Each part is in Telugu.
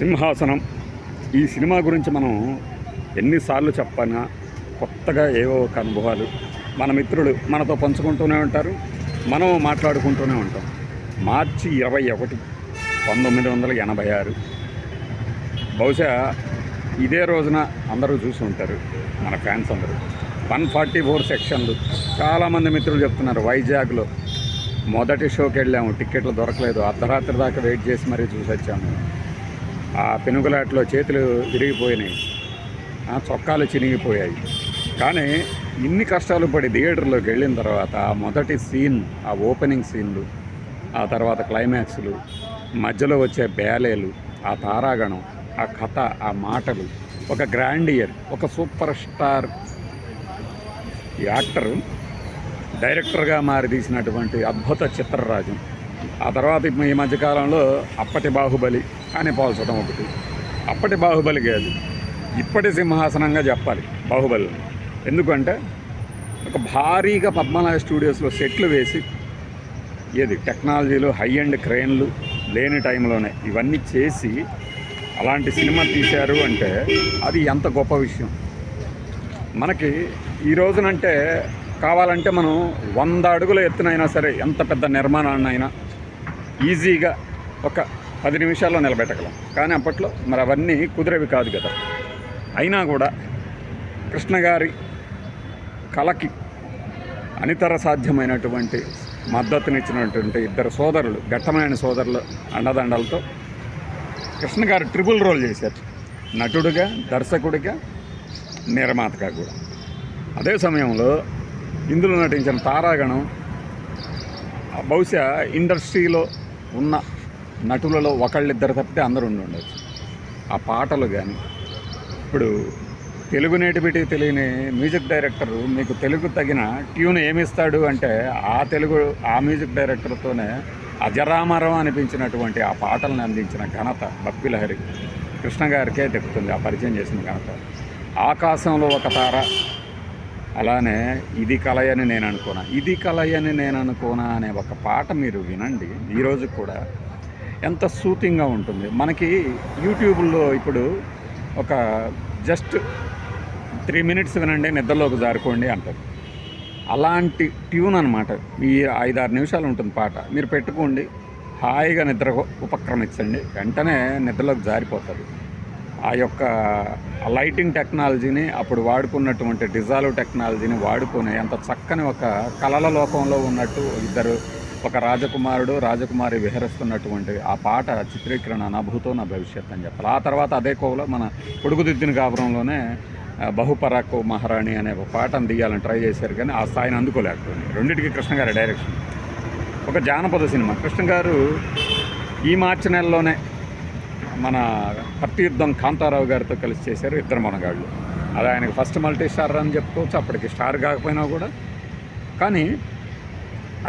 సింహాసనం. ఈ సినిమా గురించి మనం ఎన్నిసార్లు చెప్పినా కొత్తగా ఏవో ఒక అనుభవాలు మన మిత్రులు మనతో పంచుకుంటూనే ఉంటారు, మనం మాట్లాడుకుంటూనే ఉంటాం. మార్చి 21, 1986 బహుశా ఇదే రోజున అందరూ చూసి ఉంటారు మన ఫ్యాన్స్ అందరూ. 144 సెక్షన్లు. చాలామంది మిత్రులు చెప్తున్నారు వైజాగ్లో మొదటి షోకి వెళ్ళాము, టిక్కెట్లు దొరకలేదు, అర్ధరాత్రి దాకా వెయిట్ చేసి మరీ చూసి వచ్చాము. ఆ పెనుగులాట్లో చేతులు విరిగిపోయినాయి, చొక్కాలు చినిగిపోయాయి. కానీ ఇన్ని కష్టాలు పడి థియేటర్లోకి వెళ్ళిన తర్వాత ఆ మొదటి సీన్, ఆ ఓపెనింగ్ సీన్లు, ఆ తర్వాత క్లైమాక్స్లు, మధ్యలో వచ్చే బేలేలు, ఆ తారాగణం, ఆ కథ, ఆ మాటలు, ఒక గ్రాండియర్, ఒక సూపర్ స్టార్ యాక్టరు డైరెక్టర్గా మారి తీసినటువంటి అద్భుత చిత్రరాజు. ఆ తర్వాత ఈ మధ్యకాలంలో అప్పటి బాహుబలి అని పోల్చడం ఒకటి. అప్పటి బాహుబలి కాదు, ఇప్పటి సింహాసనంగా చెప్పాలి బాహుబలి. ఎందుకంటే ఒక భారీగా పద్మనాభ స్టూడియోస్లో సెట్లు వేసి, ఏది టెక్నాలజీలు, హై అండ్ క్రెయిన్లు లేని టైంలోనే ఇవన్నీ చేసి అలాంటి సినిమా తీశారు అంటే అది ఎంత గొప్ప విషయం. మనకి ఈ రోజునంటే కావాలంటే మనం 100 అడుగుల ఎత్తునైనా సరే, ఎంత పెద్ద నిర్మాణాన్నైనా ఈజీగా ఒక 10 నిమిషాల్లో నిలబెట్టగలం. కానీ అప్పట్లో మరి అవన్నీ కుదిరేవి కాదు కదా. అయినా కూడా కృష్ణ గారి కళకి అనితర సాధ్యమైనటువంటి మద్దతునిచ్చినటువంటి ఇద్దరు సోదరులు, ఘట్టమైన సోదరులు అండదండలతో కృష్ణ గారు ట్రిపుల్ రోల్ చేశారు, నటుడిగా, దర్శకుడిగా, నిర్మాతగా కూడా. అదే సమయంలో ఇందులో నటించిన తారాగణం బహుశా ఇండస్ట్రీలో ఉన్న నటులలో ఒకళ్ళిద్దరు తప్పితే అందరూ ఉండొచ్చు. ఆ పాటలు కానీ, ఇప్పుడు తెలుగు నేటివిటీ తెలియని మ్యూజిక్ డైరెక్టరు మీకు తెలుగు తగిన ట్యూన్ ఏమిస్తాడు అంటే ఆ మ్యూజిక్ డైరెక్టర్తోనే అజరామరం అనిపించినటువంటి ఆ పాటలను అందించిన ఘనత బప్పిలహరి కృష్ణ గారికే దక్కుతుంది. ఆ పరిచయం చేసిన ఘనత. ఆకాశంలో ఒక తార, అలానే ఇది కలయని నేను అనుకోనా, ఇది కలయని నేను అనుకోనా అనే ఒక పాట మీరు వినండి. ఈరోజు కూడా ఎంత సూతింగ్గా ఉంటుంది. మనకి యూట్యూబ్లో ఇప్పుడు ఒక జస్ట్ 3 మినిట్స్ వినండి, నిద్రలోకి జారుకోండి అంటారు. అలాంటి ట్యూన్ అనమాట. ఈ 5-6 నిమిషాలు ఉంటుంది పాట. మీరు పెట్టుకోండి, హాయిగా నిద్ర ఉపక్రమించండి, వెంటనే నిద్రలోకి జారిపోతుంది. ఆ యొక్క లైటింగ్ టెక్నాలజీని, అప్పుడు వాడుకున్నటువంటి డిజాల్వ్ టెక్నాలజీని వాడుకొని ఎంత చక్కని ఒక కళల లోకంలో ఉన్నట్టు ఇద్దరు, ఒక రాజకుమారుడు, రాజకుమారి విహరిస్తున్నటువంటి ఆ పాట చిత్రీకరణ నా భూతో నా భవిష్యత్ అని చెప్పాలి. ఆ తర్వాత అదే కోవలో మన పొడుగుదిద్దిన కాపురంలోనే బహుపరాకు మహారాణి అనే ఒక పాటను తీయాలని ట్రై చేశారు, కానీ ఆ స్థాయిని అందుకోలేకపోయింది. రెండింటికి కృష్ణ గారి డైరెక్షన్. ఒక జానపద సినిమా కృష్ణ గారు ఈ మార్చి నెలలోనే మన కర్తీయుద్ధం కాంతారావు గారితో కలిసి చేశారు, ఇద్దరు మనగాళ్ళు. అది ఆయనకు ఫస్ట్ మల్టీ స్టార్ అని చెప్పుకోవచ్చు, అప్పటికి స్టార్ కాకపోయినా కూడా. కానీ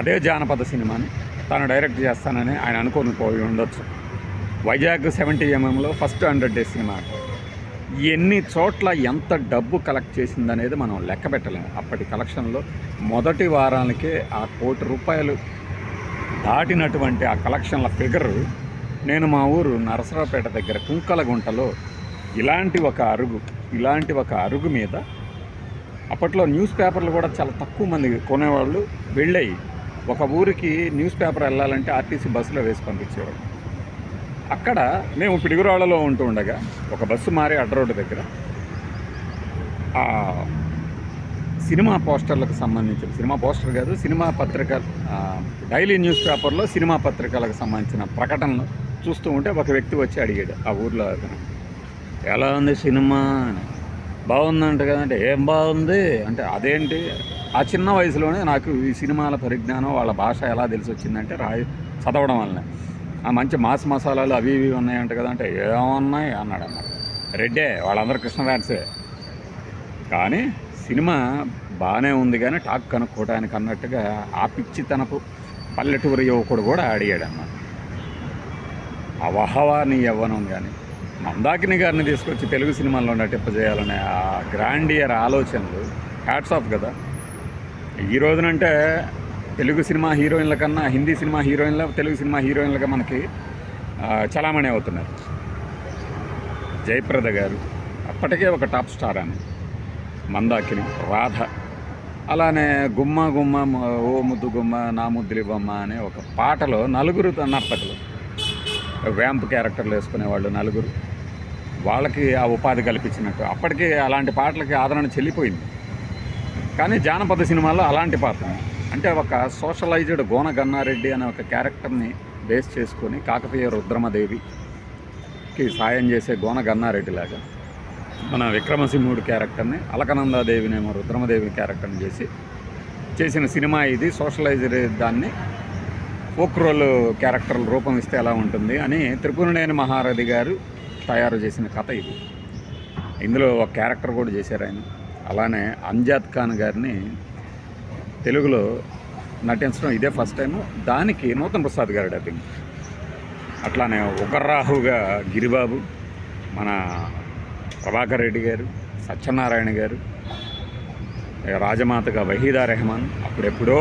అదే జానపద సినిమాని తాను డైరెక్ట్ చేస్తానని ఆయన అనుకొని పోయి ఉండొచ్చు. Vizag 70mm first 100 days cinema ఎన్ని చోట్ల ఎంత డబ్బు కలెక్ట్ చేసిందనేది మనం లెక్క పెట్టలేము. అప్పటి కలెక్షన్లో మొదటి వారానికే ఆ ₹1,00,00,000 దాటినటువంటి ఆ కలెక్షన్ల ఫిగరు. నేను మా ఊరు నరసరావుపేట దగ్గర కుంకలగుంటలో ఇలాంటి ఒక అరుగు మీద అప్పట్లో న్యూస్ పేపర్లు కూడా చాలా తక్కువ మంది కొనేవాళ్ళు. వెళ్ళాయి, ఒక ఊరికి న్యూస్ పేపర్ వెళ్ళాలంటే ఆర్టీసీ బస్సులో వేసి పంపించేవాడు. అక్కడ మేము పిడుగురాళ్ళలో ఉంటూ ఉండగా ఒక బస్సు మారి అడ్డ రోడ్డు దగ్గర ఆ సినిమా పోస్టర్లకు సంబంధించిన, సినిమా పోస్టర్ కాదు, సినిమా పత్రిక, డైలీ న్యూస్ పేపర్లో సినిమా పత్రికలకు సంబంధించిన ప్రకటనలు చూస్తూ ఉంటే ఒక వ్యక్తి వచ్చి అడిగాడు ఆ ఊర్లో, అతను ఎలా ఉంది సినిమా అని. బాగుందంట కదంటే, ఏం బాగుంది అంటే, అదేంటి ఆ చిన్న వయసులోనే నాకు ఈ సినిమాల పరిజ్ఞానం, వాళ్ళ భాష ఎలా తెలిసి వచ్చిందంటే చదవడం వల్లనే. ఆ మంచి మాస్ మసాలాలు అవి ఇవి ఉన్నాయంట కదా అంటే, ఏమన్నాయి అన్నాడు అన్నమాట. రెడ్డే, వాళ్ళందరూ కృష్ణ ఫ్యాన్సే. కానీ సినిమా బాగానే ఉంది, కానీ టాక్ కనుక్కోవడానికి అన్నట్టుగా ఆ పిచ్చితనపు పల్లెటూరు యువకుడు కూడా అడిగాడు అన్నమాట. అవహవాని యవ్వనం కానీ మందాకిని గారిని తీసుకొచ్చి తెలుగు సినిమాల్లో నటింపజేయాలనే ఆ గ్రాండియర్ ఆలోచనలు హ్యాట్స్ ఆఫ్ కదా. ఈ రోజునంటే తెలుగు సినిమా హీరోయిన్ల కన్నా హిందీ సినిమా హీరోయిన్ల, తెలుగు సినిమా హీరోయిన్లుగా మనకి చలామణి అవుతున్నారు. జయప్రద గారు అప్పటికే ఒక టాప్ స్టార్ ఆమె, మందాకిని, రాధ, అలానే గుమ్మ గుమ్మ ఓ ముద్దు గుమ్మ నా ముద్దులివ్వమ్మ అనే ఒక పాటలో నలుగురు నర్తకులు, వ్యాంప్ క్యారెక్టర్లు వేసుకునేవాళ్ళు నలుగురు, వాళ్ళకి ఆ ఉపాధి కల్పించినట్టు. అప్పటికే అలాంటి పాటలకి ఆదరణ చెల్లిపోయింది. కానీ జానపద సినిమాల్లో అలాంటి పాత్ర అంటే ఒక సోషలైజ్డ్ గోన గన్నారెడ్డి అనే ఒక క్యారెక్టర్ని బేస్ చేసుకొని కాకతీయ రుద్రమదేవికి సాయం చేసే గోన గన్నారెడ్డి లాగా మన విక్రమసింహుడి క్యారెక్టర్ని, అలకనందాదేవినేమో రుద్రమదేవి క్యారెక్టర్ని చేసిన సినిమా ఇది. సోషలైజ్డ్ దాన్ని ఫోక్ రోల్ క్యారెక్టర్లు రూపం ఇస్తే ఎలా ఉంటుంది అని త్రిపురనేని మహారథి గారు తయారు చేసిన కథ ఇది. ఇందులో ఒక క్యారెక్టర్ కూడా చేశారు ఆయన. అలానే అంజాద్ ఖాన్ గారిని తెలుగులో నటించడం ఇదే ఫస్ట్ టైము. దానికి నూతన్ ప్రసాద్ గారు డబ్బింగ్. అట్లానే ఉగర్రాహుగా గిరిబాబు, మన ప్రభాకర్ రెడ్డి గారు, సత్యనారాయణ గారు, రాజమాతగా వహీదా రెహమాన్, అప్పుడెప్పుడో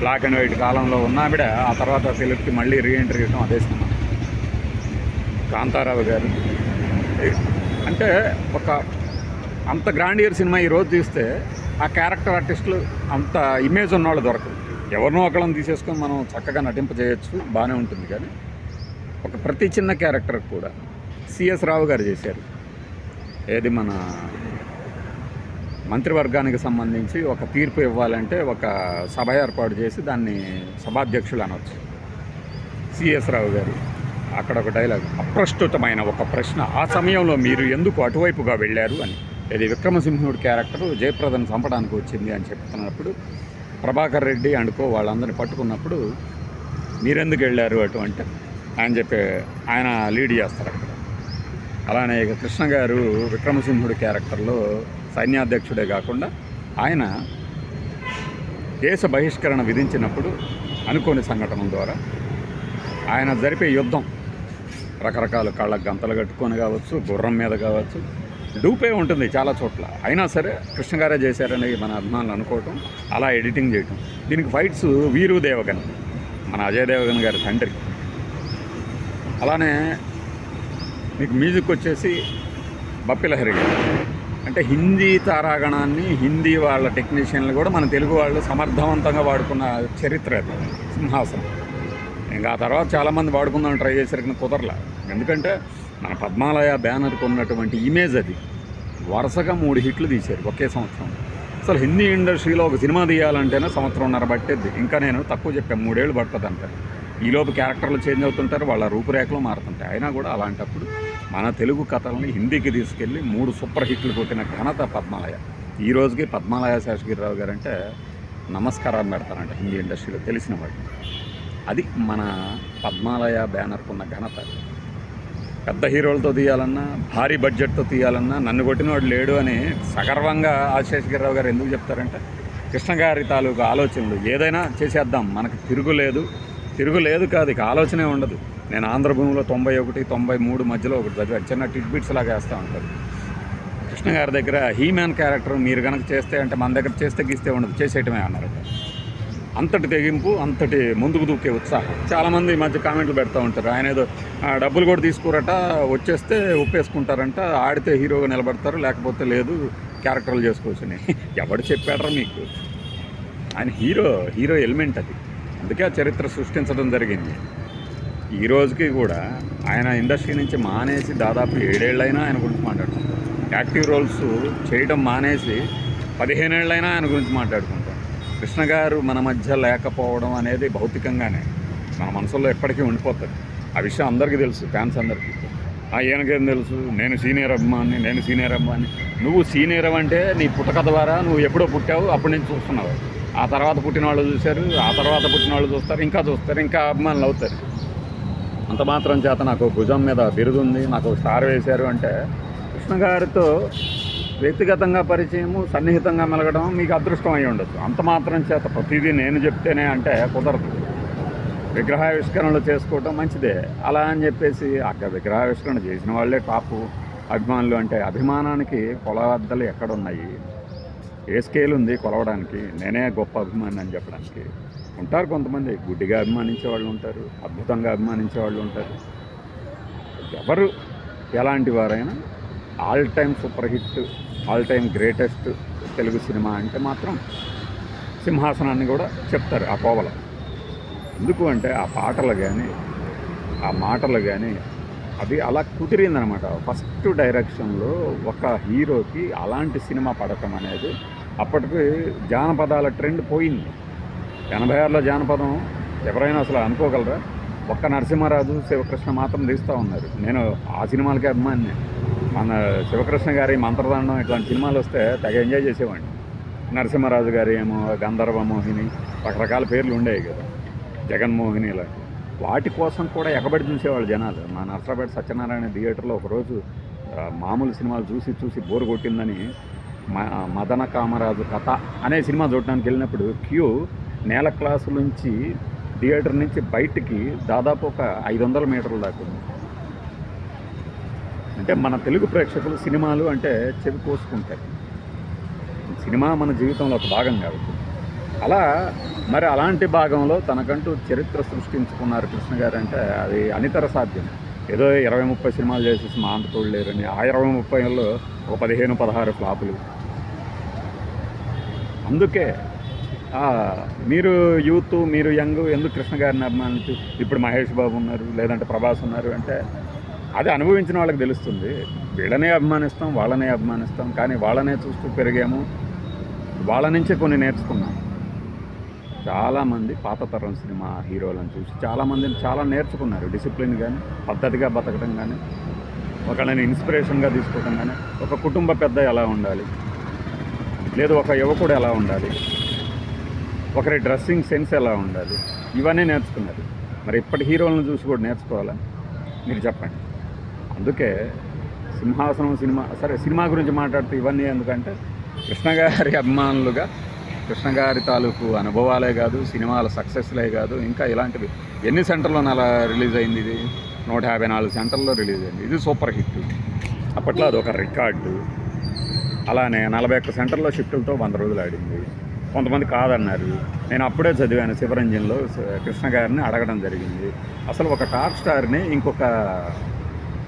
బ్లాక్ అండ్ వైట్ కాలంలో ఉన్నావిడ ఆ తర్వాత తెలుగుకి మళ్ళీ రీఎంట్రీ ఇవ్వడం అదే సినిమా. కాంతారావు గారు అంటే ఒక అంత గ్రాండియర్ సినిమా ఈరోజు తీస్తే ఆ క్యారెక్టర్ ఆర్టిస్టులు అంత ఇమేజ్ ఉన్నవాళ్ళు దొరకరు. ఎవరినో ఒకళ్ళని తీసేసుకొని మనం చక్కగా నటింపజేయచ్చు, బాగానే ఉంటుంది. కానీ ఒక ప్రతి చిన్న క్యారెక్టర్ కూడా సిఎస్ రావు గారు చేశారు. ఏది మన మంత్రివర్గానికి సంబంధించి ఒక తీర్పు ఇవ్వాలంటే ఒక సభ ఏర్పాటు చేసి దాన్ని సభాధ్యక్షులు అనవచ్చు. సిఎస్ రావు గారు అక్కడ ఒక డైలాగ్, అప్రస్తుతమైన ఒక ప్రశ్న, ఆ సమయంలో మీరు ఎందుకు అటువైపుగా వెళ్ళారు అని. ఇది విక్రమసింహుడి క్యారెక్టరు జయప్రదను చంపడానికి వచ్చింది అని చెప్తున్నప్పుడు ప్రభాకర్ రెడ్డి అండుకో వాళ్ళందరినీ పట్టుకున్నప్పుడు మీరెందుకు వెళ్ళారు అటు అంటే ఆయన లీడ్ చేస్తారు అక్కడ. అలానే ఇక కృష్ణ గారు విక్రమసింహుడి క్యారెక్టర్లో సైన్యాధ్యక్షుడే కాకుండా ఆయన దేశ బహిష్కరణ విధించినప్పుడు అనుకోని సంఘటనల ద్వారా ఆయన జరిపే యుద్ధం రకరకాల కాళ్ళకు గంతలు కట్టుకొని కావచ్చు, గుర్రం మీద కావచ్చు, డూపే ఉంటుంది చాలా చోట్ల. అయినా సరే కృష్ణ గారే చేశారని మన అభిమానులు అనుకోవటం, అలా ఎడిటింగ్ చేయటం. దీనికి ఫైట్స్ వీరు దేవగన్, మన అజయ్ దేవగన్ గారి తండ్రి. అలానే మీకు మ్యూజిక్ వచ్చేసి బప్పిలహరి గారు. అంటే హిందీ తారాగణాన్ని, హిందీ వాళ్ళ టెక్నీషియన్లు కూడా మన తెలుగు వాళ్ళు సమర్థవంతంగా వాడుకున్న చరిత్ర అది సింహాసనం. ఇంకా ఆ తర్వాత చాలామంది వాడుకుందామని ట్రై చేశారు కానీ కుదరలా. ఎందుకంటే మన పద్మాలయ బ్యానర్కి ఉన్నటువంటి ఇమేజ్ అది. వరుసగా 3 హిట్లు తీశారు ఒకే సంవత్సరం. అసలు హిందీ ఇండస్ట్రీలో ఒక సినిమా తీయాలంటేనే సంవత్సరంన్నర పట్టేది. ఇంకా నేను తక్కువ చెప్పాను, 3 ఏళ్ళు పడుతుంది అంటారు. ఈలోపు క్యారెక్టర్లు చేంజ్ అవుతుంటారు, వాళ్ళ రూపురేఖలు మారుతుంటాయి. అయినా కూడా అలాంటప్పుడు మన తెలుగు కథల్ని హిందీకి తీసుకెళ్ళి 3 సూపర్ హిట్లు కొట్టిన ఘనత పద్మాలయ. ఈ రోజుకి పద్మాలయ శేషగిరిరావు గారు అంటే నమస్కారాలు పెడతారంట హిందీ ఇండస్ట్రీలో తెలిసిన వాళ్ళు. అది మన పద్మాలయ బ్యానర్కు ఉన్న ఘనత. పెద్ద హీరోలతో తీయాలన్నా, భారీ బడ్జెట్తో తీయాలన్నా నన్ను కొట్టిన వాడు లేడు అని సగర్వంగా శేషగిరిరావు గారు ఎందుకు చెప్తారంటే కృష్ణ గారి తాలూకు ఆలోచనలు. ఏదైనా చేసేద్దాం, మనకు తిరుగులేదు కాదు, ఇక ఆలోచనే ఉండదు. నేను ఆంధ్రభూమిలో 91, 93 మధ్యలో ఒకటి చదివాను, చిన్న టిడ్బిట్స్ లాగా వేస్తూ ఉంటారు. కృష్ణ గారి దగ్గర హీమ్యాన్ క్యారెక్టర్ మీరు కనుక చేస్తే అంటే మన దగ్గర చేస్తే గీస్తే ఉండదు, చేసేయటమే అన్నారు. అంతటి తెగింపు, అంతటి ముందుకు దూకే ఉత్సాహం. చాలామంది ఈ మధ్య కామెంట్లు పెడతా ఉంటారు, ఆయన ఏదో డబ్బులు కూడా తీసుకోరట, వచ్చేస్తే ఒప్పేసుకుంటారంట, ఆడితే హీరోగా నిలబడతారు, లేకపోతే లేదు క్యారెక్టర్లు చేసుకోవచ్చని. ఎవడు చెప్పాడరా మీకు? ఆయన హీరో ఎలిమెంట్ అది. అందుకే ఆ చరిత్ర సృష్టించడం జరిగింది. ఈ రోజుకి కూడా ఆయన ఇండస్ట్రీ నుంచి మానేసి దాదాపు 7 ఏళ్ళైనా ఆయన గురించి మాట్లాడుకుంటాం. యాక్టివ్ రోల్స్ చేయడం మానేసి 15 ఏళ్ళైనా ఆయన గురించి మాట్లాడుకుంటాం. కృష్ణ గారు మన మధ్య లేకపోవడం అనేది భౌతికంగానే మన మనసులో ఎప్పటికీ ఉండిపోతుంది. ఆ విషయం అందరికీ తెలుసు, ఫ్యాన్స్ అందరికీ. ఈయనకేం తెలుసు, నేను సీనియర్ అభిమాని. నువ్వు సీనియర్ అంటే నీ పుట్టకథ ద్వారా నువ్వు ఎప్పుడో పుట్టావు, అప్పటి నుంచి చూస్తున్నావు. ఆ తర్వాత పుట్టిన వాళ్ళు చూశారు, ఆ తర్వాత పుట్టిన వాళ్ళు చూస్తారు, ఇంకా అభిమానులు అవుతారు. అంత మాత్రం చేత నాకు భుజం మీద బిరుదుంది, నాకు స్టార్ వేశారు అంటే కృష్ణ గారితో వ్యక్తిగతంగా పరిచయము, సన్నిహితంగా మెలగడం మీకు అదృష్టం అయి ఉండొచ్చు. అంత మాత్రం చేత ప్రతిదీ నేను చెప్తేనే అంటే కుదరదు. విగ్రహావిష్కరణలు చేసుకోవటం మంచిదే, అలా అని చెప్పేసి అక్కడ విగ్రహావిష్కరణ చేసిన వాళ్ళే టాపు అభిమానులు అంటే అభిమానానికి కొలవద్దలు ఎక్కడున్నాయి? ఏ స్కేల్ ఉంది కొలవడానికి? నేనే గొప్ప అభిమాని అని చెప్పడానికి? ఉంటారు కొంతమంది గుడ్డిగా అభిమానించే వాళ్ళు ఉంటారు, అద్భుతంగా అభిమానించే వాళ్ళు ఉంటారు. ఎవరు ఎలాంటి వారైనా all time super hit, all time greatest Telugu cinema అంటే మాత్రం సింహాసనాన్ని కూడా చెప్తారు ఆ కోవలో. ఎందుకు అంటే ఆ పాటలు కానీ, ఆ మాటలు కానీ అది అలా కుదిరిందనమాట. ఫస్ట్ డైరెక్షన్లో ఒక హీరోకి అలాంటి సినిమా పడటం అనేది, అప్పటికి జానపదాల ట్రెండ్ పోయింది. 86లో జానపదం ఎవరైనా అసలు అనుకోగలరా? ఒక్క నరసింహారాజు, శివకృష్ణ మాత్రం తీస్తూ ఉన్నారు. నేను ఆ సినిమాలకే అభిమాని. మన శివకృష్ణ గారి మంత్రదండం ఇట్లాంటి సినిమాలు వస్తే తెగ ఎంజాయ్ చేసేవాడిని. నరసింహారాజు గారి ఏమో గంధర్వ మోహిని, రకరకాల పేర్లు ఉండేవి కదా, జగన్మోహిని ఇలాంటి వాటి కోసం కూడా ఎగబడి చూసేవాళ్ళు జనాలు. మా నర్సరాపేట సత్యనారాయణ థియేటర్లో ఒకరోజు మామూలు సినిమాలు చూసి చూసి బోరు కొట్టిందని మదన కామరాజు కథ అనే సినిమా చూడటానికి వెళ్ళినప్పుడు క్యూ నేల క్లాసు నుంచి థియేటర్ నుంచి బయటికి దాదాపు ఒక 500 మీటర్ల దాకా ఉంది. అంటే మన తెలుగు ప్రేక్షకులు సినిమాలు అంటే చెవి కోసుకుంటారు. సినిమా మన జీవితంలో ఒక భాగం కాబట్టి అలా మరి అలాంటి భాగంలో తనకంటూ చరిత్ర సృష్టించుకున్నారు కృష్ణ గారు అంటే అది అనితర సాధ్యం. ఏదో 20-30 సినిమాలు చేసేసి మా అంత తోడలేరని ఆ 20-30లో ఒక 15-16 ఫ్లాపులు. అందుకే మీరు యూత్, మీరు యంగ్ ఎందుకు కృష్ణ గారిని అభిమానించు. ఇప్పుడు మహేష్ బాబు ఉన్నారు, లేదంటే ప్రభాస్ ఉన్నారు అంటే అది అనుభవించిన వాళ్ళకి తెలుస్తుంది. వీళ్ళనే అభిమానిస్తాం, వాళ్ళనే అభిమానిస్తాం, కానీ వాళ్ళనే చూస్తూ పెరిగాము, వాళ్ళ నుంచే కొన్ని నేర్చుకున్నాం. చాలామంది పాత తరం సినిమా హీరోలను చూసి చాలామందిని చాలా నేర్చుకున్నారు. డిసిప్లిన్ కానీ, పద్ధతిగా బతకడం కానీ, ఒకళ్ళని ఇన్స్పిరేషన్గా తీసుకోవడం కానీ, ఒక కుటుంబ పెద్ద ఎలా ఉండాలి, లేదు ఒక యువకుడు ఎలా ఉండాలి, ఒకరి డ్రెస్సింగ్ సెన్స్ ఎలా ఉండాలి, ఇవన్నీ నేర్చుకున్నారు. మరి ఇప్పటి హీరోలను చూసి కూడా నేర్చుకోవాలా? మీరు చెప్పండి. అందుకే సింహాసనం సినిమా, సరే సినిమా గురించి మాట్లాడితే ఇవన్నీ ఎందుకంటే కృష్ణ గారి అభిమానులుగా కృష్ణ గారి తాలూకు అనుభవాలే కాదు, సినిమాల సక్సెస్లే కాదు, ఇంకా ఇలాంటివి ఎన్ని సెంటర్లో అలా రిలీజ్ అయింది. ఇది 154 సెంటర్లో రిలీజ్ అయింది. ఇది సూపర్ హిట్. అప్పట్లో అది ఒక రికార్డు. అలానే 41 సెంటర్లో షిఫ్టులతో 100 రోజులు ఆడింది. కొంతమంది కాదన్నారు. నేను అప్పుడే చదివాను శివరంజన్లో కృష్ణ గారిని అడగడం జరిగింది. అసలు ఒక టాప్ స్టార్ని ఇంకొక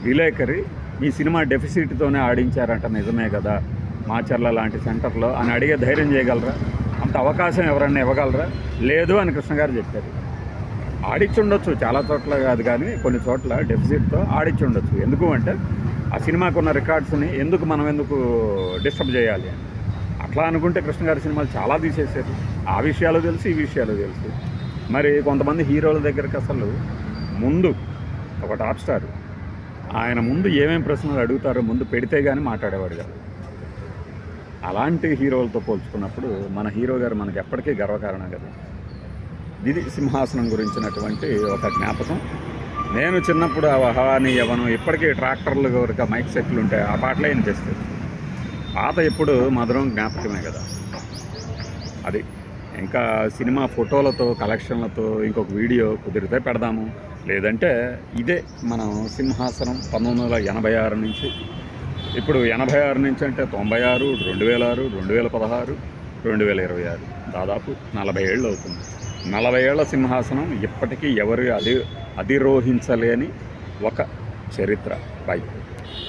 విలేకరి ఈ సినిమా డెఫిసిట్తోనే ఆడించారంట, నిజమే కదా మాచర్ల లాంటి సెంటర్లో అని అడిగే ధైర్యం చేయగలరా? అంత అవకాశం ఎవరన్నా ఇవ్వగలరా? లేదు అని కృష్ణ గారు చెప్పారు. ఆడిచ్చుండొచ్చు, చాలా చోట్ల కాదు కానీ కొన్ని చోట్ల డెఫిసిట్తో ఆడిచ్చుండొచ్చు. ఎందుకు అంటే ఆ సినిమాకు ఉన్న రికార్డ్స్ని మనం ఎందుకు డిస్టర్బ్ చేయాలి అని. అట్లా అనుకుంటే కృష్ణ గారి సినిమాలు చాలా తీసేసారు. ఆ విషయాలు తెలుసు, ఈ విషయాలు తెలుసు. మరి కొంతమంది హీరోల దగ్గరికి అసలు ముందు ఒక టాప్ స్టార్ ఆయన ముందు ఏమేమి ప్రశ్నలు అడుగుతారో ముందు పెడితే కానీ మాట్లాడేవాడు కాదు. అలాంటి హీరోలతో పోల్చుకున్నప్పుడు మన హీరో గారు మనకి ఎప్పటికీ గర్వకారణం కదా. ఇది సింహాసనం గురించినటువంటి ఒక జ్ఞాపకం. నేను చిన్నప్పుడు ఆ హవాని యవనం ఇప్పటికీ ట్రాక్టర్లు వరకు మైక్ సెట్లు ఉంటాయి, ఆ పాటలే వినిపిస్తాయి. పాత ఎప్పుడు మధురం జ్ఞాపకమే కదా. అది ఇంకా సినిమా ఫోటోలతో కలెక్షన్లతో ఇంకొక వీడియో కుదిరితే పెడదాము. లేదంటే ఇదే మనం సింహాసనం 1986 నుంచి ఇప్పుడు 86 నుంచి అంటే 96, 2006, 2016, 2026 దాదాపు 40 ఏళ్ళు అవుతుంది. 40 ఏళ్ల సింహాసనం ఇప్పటికీ ఎవరు అధిరోహించలేని ఒక చరిత్ర. బై.